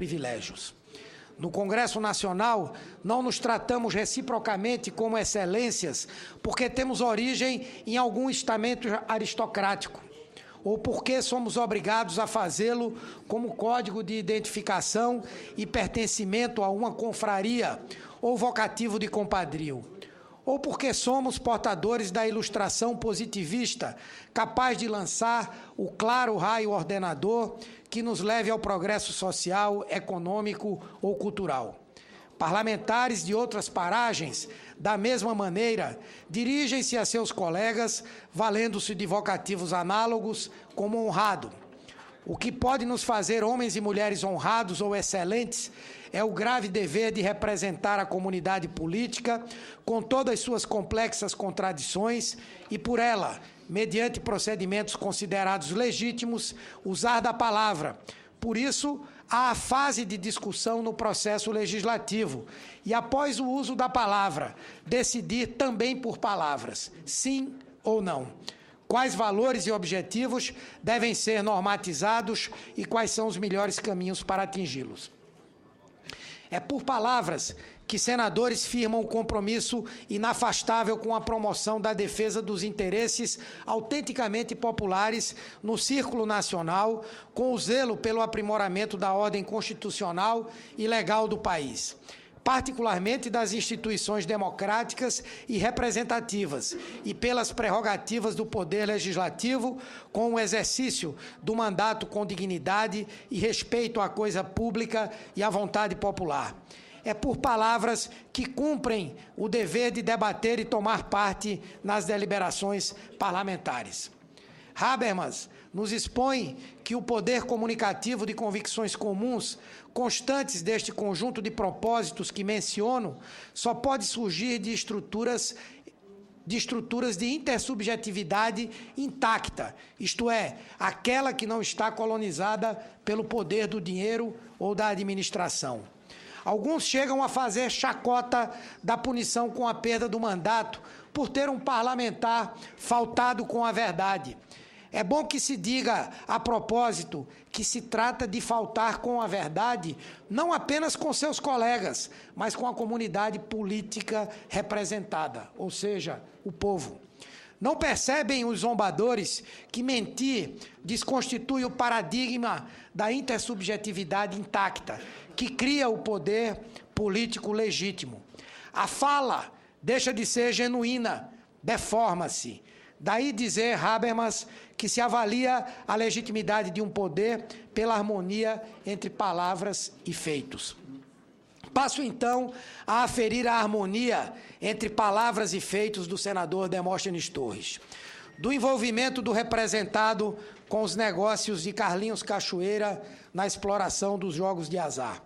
privilégios. No Congresso Nacional, não nos tratamos reciprocamente como excelências porque temos origem em algum estamento aristocrático, ou porque somos obrigados a fazê-lo como código de identificação e pertencimento a uma confraria ou vocativo de compadrio, ou porque somos portadores da ilustração positivista, capaz de lançar o claro raio ordenador que nos leve ao progresso social, econômico ou cultural. Parlamentares de outras paragens, da mesma maneira, dirigem-se a seus colegas, valendo-se de vocativos análogos, como honrado. O que pode nos fazer homens e mulheres honrados ou excelentes é o grave dever de representar a comunidade política com todas suas complexas contradições e, por ela, mediante procedimentos considerados legítimos, usar da palavra. Por isso, há a fase de discussão no processo legislativo e, após o uso da palavra, decidir também por palavras, sim ou não. Quais valores e objetivos devem ser normatizados e quais são os melhores caminhos para atingi-los. É por palavras que senadores firmam um compromisso inafastável com a promoção da defesa dos interesses autenticamente populares no círculo nacional, com o zelo pelo aprimoramento da ordem constitucional e legal do país, particularmente das instituições democráticas e representativas, e pelas prerrogativas do Poder Legislativo, com o exercício do mandato com dignidade e respeito à coisa pública e à vontade popular. É por palavras que cumprem o dever de debater e tomar parte nas deliberações parlamentares. Habermas nos expõe que o poder comunicativo de convicções comuns, constantes deste conjunto de propósitos que menciono, só pode surgir de estruturas de intersubjetividade intacta, isto é, aquela que não está colonizada pelo poder do dinheiro ou da administração. Alguns chegam a fazer chacota da punição com a perda do mandato por ter um parlamentar faltado com a verdade. É bom que se diga, a propósito, que se trata de faltar com a verdade, não apenas com seus colegas, mas com a comunidade política representada, ou seja, o povo. Não percebem os zombadores que mentir desconstitui o paradigma da intersubjetividade intacta, que cria o poder político legítimo. A fala deixa de ser genuína, deforma-se. Daí dizer Habermas que se avalia a legitimidade de um poder pela harmonia entre palavras e feitos. Passo, então, a aferir a harmonia entre palavras e feitos do senador Demóstenes Torres. Do envolvimento do representado com os negócios de Carlinhos Cachoeira na exploração dos jogos de azar.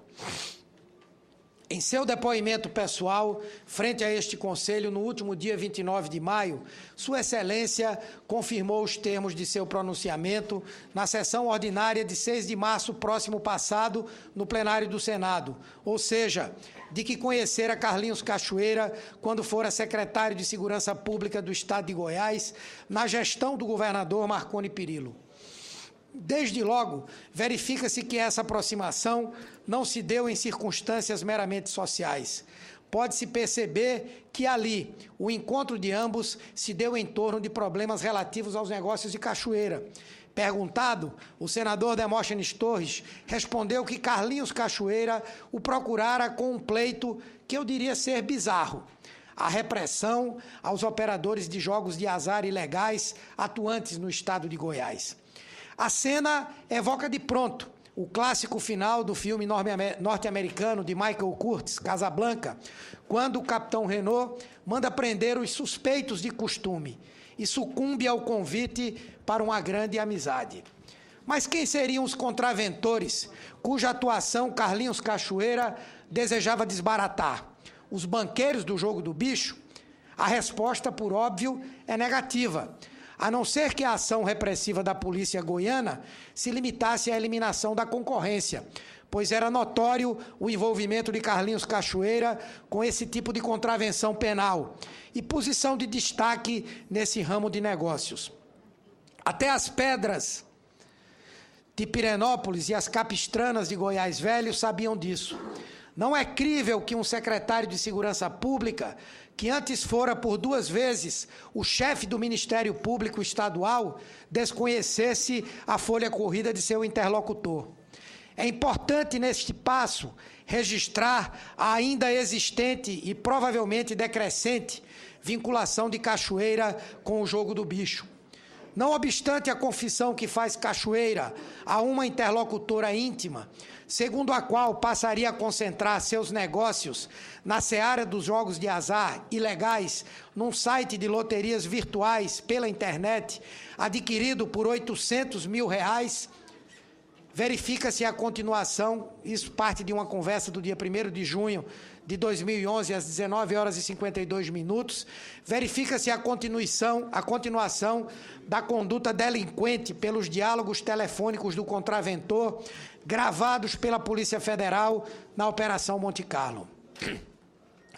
Em seu depoimento pessoal, frente a este Conselho, no último dia 29 de maio, Sua Excelência confirmou os termos de seu pronunciamento na sessão ordinária de 6 de março próximo passado, no plenário do Senado, ou seja, de que conhecera Carlinhos Cachoeira quando fora secretário de Segurança Pública do Estado de Goiás, na gestão do governador Marconi Perillo. Desde logo, verifica-se que essa aproximação não se deu em circunstâncias meramente sociais. Pode-se perceber que ali o encontro de ambos se deu em torno de problemas relativos aos negócios de Cachoeira. Perguntado, o senador Demóstenes Torres respondeu que Carlinhos Cachoeira o procurara com um pleito que eu diria ser bizarro: a repressão aos operadores de jogos de azar ilegais atuantes no estado de Goiás. A cena evoca de pronto o clássico final do filme norte-americano de Michael Curtis, Casablanca, quando o capitão Renault manda prender os suspeitos de costume e sucumbe ao convite para uma grande amizade. Mas quem seriam os contraventores cuja atuação Carlinhos Cachoeira desejava desbaratar? Os banqueiros do jogo do bicho? A resposta, por óbvio, é negativa, a não ser que a ação repressiva da polícia goiana se limitasse à eliminação da concorrência, pois era notório o envolvimento de Carlinhos Cachoeira com esse tipo de contravenção penal e posição de destaque nesse ramo de negócios. Até as pedras de Pirenópolis e as capistranas de Goiás Velho sabiam disso. Não é crível que um secretário de Segurança Pública, que antes fora por 2 vezes o chefe do Ministério Público Estadual, desconhecesse a folha corrida de seu interlocutor. É importante, neste passo, registrar a ainda existente e provavelmente decrescente vinculação de Cachoeira com o jogo do bicho. Não obstante a confissão que faz Cachoeira a uma interlocutora íntima, segundo a qual passaria a concentrar seus negócios na seara dos jogos de azar ilegais num site de loterias virtuais pela internet, adquirido por R$800 mil, verifica-se a continuação, isso parte de uma conversa do dia 1º de junho de 2011, às 19h52, verifica-se a continuação da conduta delinquente pelos diálogos telefônicos do contraventor, gravados pela Polícia Federal na Operação Monte Carlo.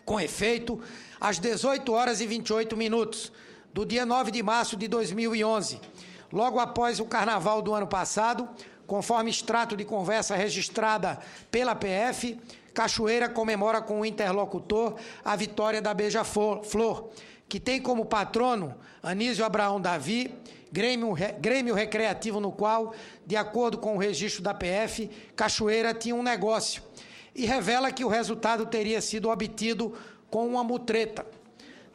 Com efeito, às 18h28 do dia 9 de março de 2011, logo após o Carnaval do ano passado, conforme extrato de conversa registrada pela PF, Cachoeira comemora com o interlocutor a vitória da Beija-Flor, que tem como patrono Anísio Abraão Davi, grêmio recreativo no qual, de acordo com o registro da PF, Cachoeira tinha um negócio, e revela que o resultado teria sido obtido com uma mutreta.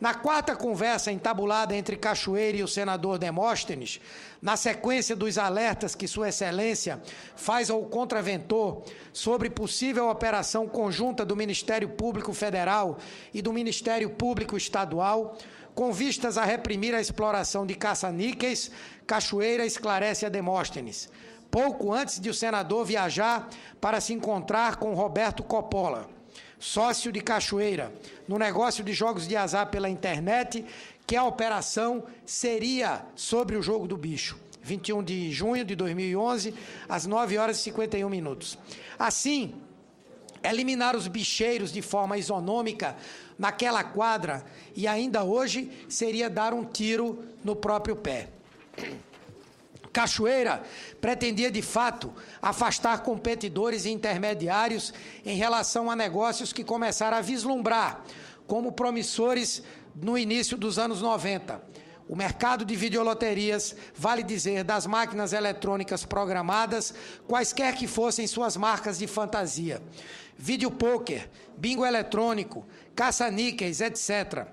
Na 4ª conversa entabulada entre Cachoeira e o senador Demóstenes, na sequência dos alertas que Sua Excelência faz ao contraventor sobre possível operação conjunta do Ministério Público Federal e do Ministério Público Estadual, com vistas a reprimir a exploração de caça-níqueis, Cachoeira esclarece a Demóstenes, pouco antes de o senador viajar para se encontrar com Roberto Coppola, sócio de Cachoeira, no negócio de jogos de azar pela internet, que a operação seria sobre o jogo do bicho. 21 de junho de 2011, às 9h51. Assim, eliminar os bicheiros de forma isonômica naquela quadra e ainda hoje seria dar um tiro no próprio pé. Cachoeira pretendia, de fato, afastar competidores e intermediários em relação a negócios que começaram a vislumbrar como promissores no início dos anos 90. O mercado de videoloterias, vale dizer, das máquinas eletrônicas programadas, quaisquer que fossem suas marcas de fantasia. Videopôquer, bingo eletrônico, caça-níqueis, etc.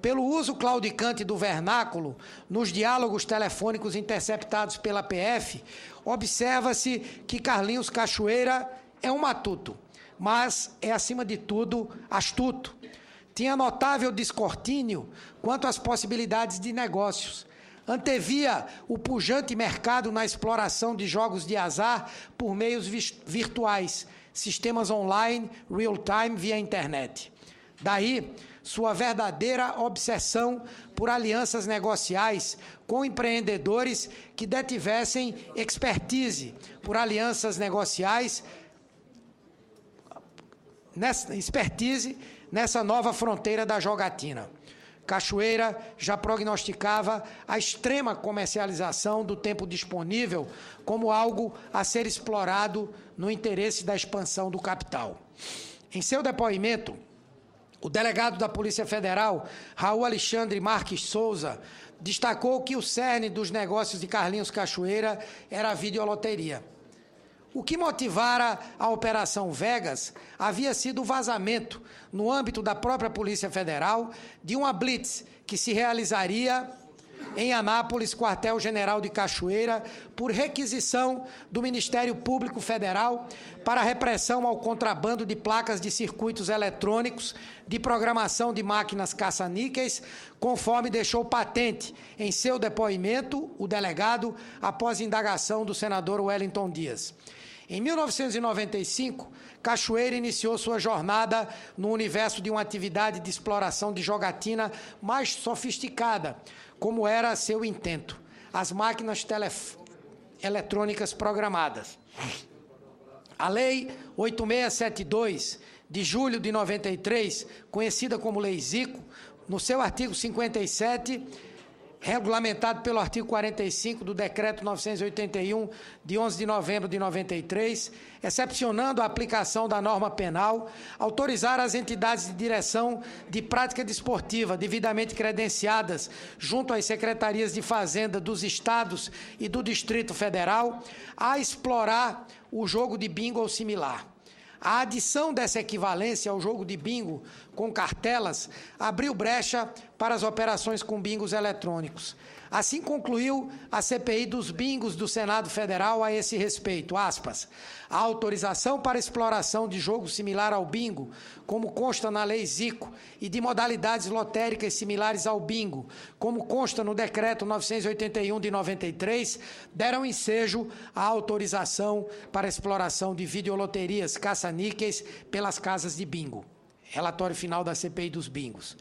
Pelo uso claudicante do vernáculo, nos diálogos telefônicos interceptados pela PF, observa-se que Carlinhos Cachoeira é um matuto, mas é, acima de tudo, astuto. Tinha notável descortínio quanto às possibilidades de negócios. Antevia o pujante mercado na exploração de jogos de azar por meios virtuais, sistemas online, real-time, via internet. Daí, sua verdadeira obsessão por alianças negociais com empreendedores que detivessem expertise por alianças negociais, nessa nova fronteira da jogatina. Cachoeira já prognosticava a extrema comercialização do tempo disponível como algo a ser explorado no interesse da expansão do capital. Em seu depoimento, o delegado da Polícia Federal, Raul Alexandre Marques Souza, destacou que o cerne dos negócios de Carlinhos Cachoeira era a videoloteria. O que motivara a Operação Vegas havia sido o vazamento, no âmbito da própria Polícia Federal, de uma blitz que se realizaria em Anápolis, quartel-general de Cachoeira, por requisição do Ministério Público Federal para repressão ao contrabando de placas de circuitos eletrônicos de programação de máquinas caça-níqueis, conforme deixou patente em seu depoimento o delegado após indagação do senador Wellington Dias. Em 1995, Cachoeira iniciou sua jornada no universo de uma atividade de exploração de jogatina mais sofisticada, como era seu intento, as máquinas eletrônicas programadas. A Lei 8672, de julho de 93, conhecida como Lei Zico, no seu artigo 57, regulamentado pelo artigo 45 do Decreto 981, de 11 de novembro de 93, excepcionando a aplicação da norma penal, autorizar as entidades de direção de prática desportiva devidamente credenciadas junto às secretarias de Fazenda dos Estados e do Distrito Federal a explorar o jogo de bingo ou similar. A adição dessa equivalência ao jogo de bingo com cartelas abriu brecha para as operações com bingos eletrônicos. Assim concluiu a CPI dos bingos do Senado Federal a esse respeito, aspas, a autorização para exploração de jogo similar ao bingo, como consta na Lei Zico, e de modalidades lotéricas similares ao bingo, como consta no Decreto 981 de 93, deram ensejo à autorização para exploração de videoloterias caça-níqueis pelas casas de bingo. Relatório final da CPI dos bingos.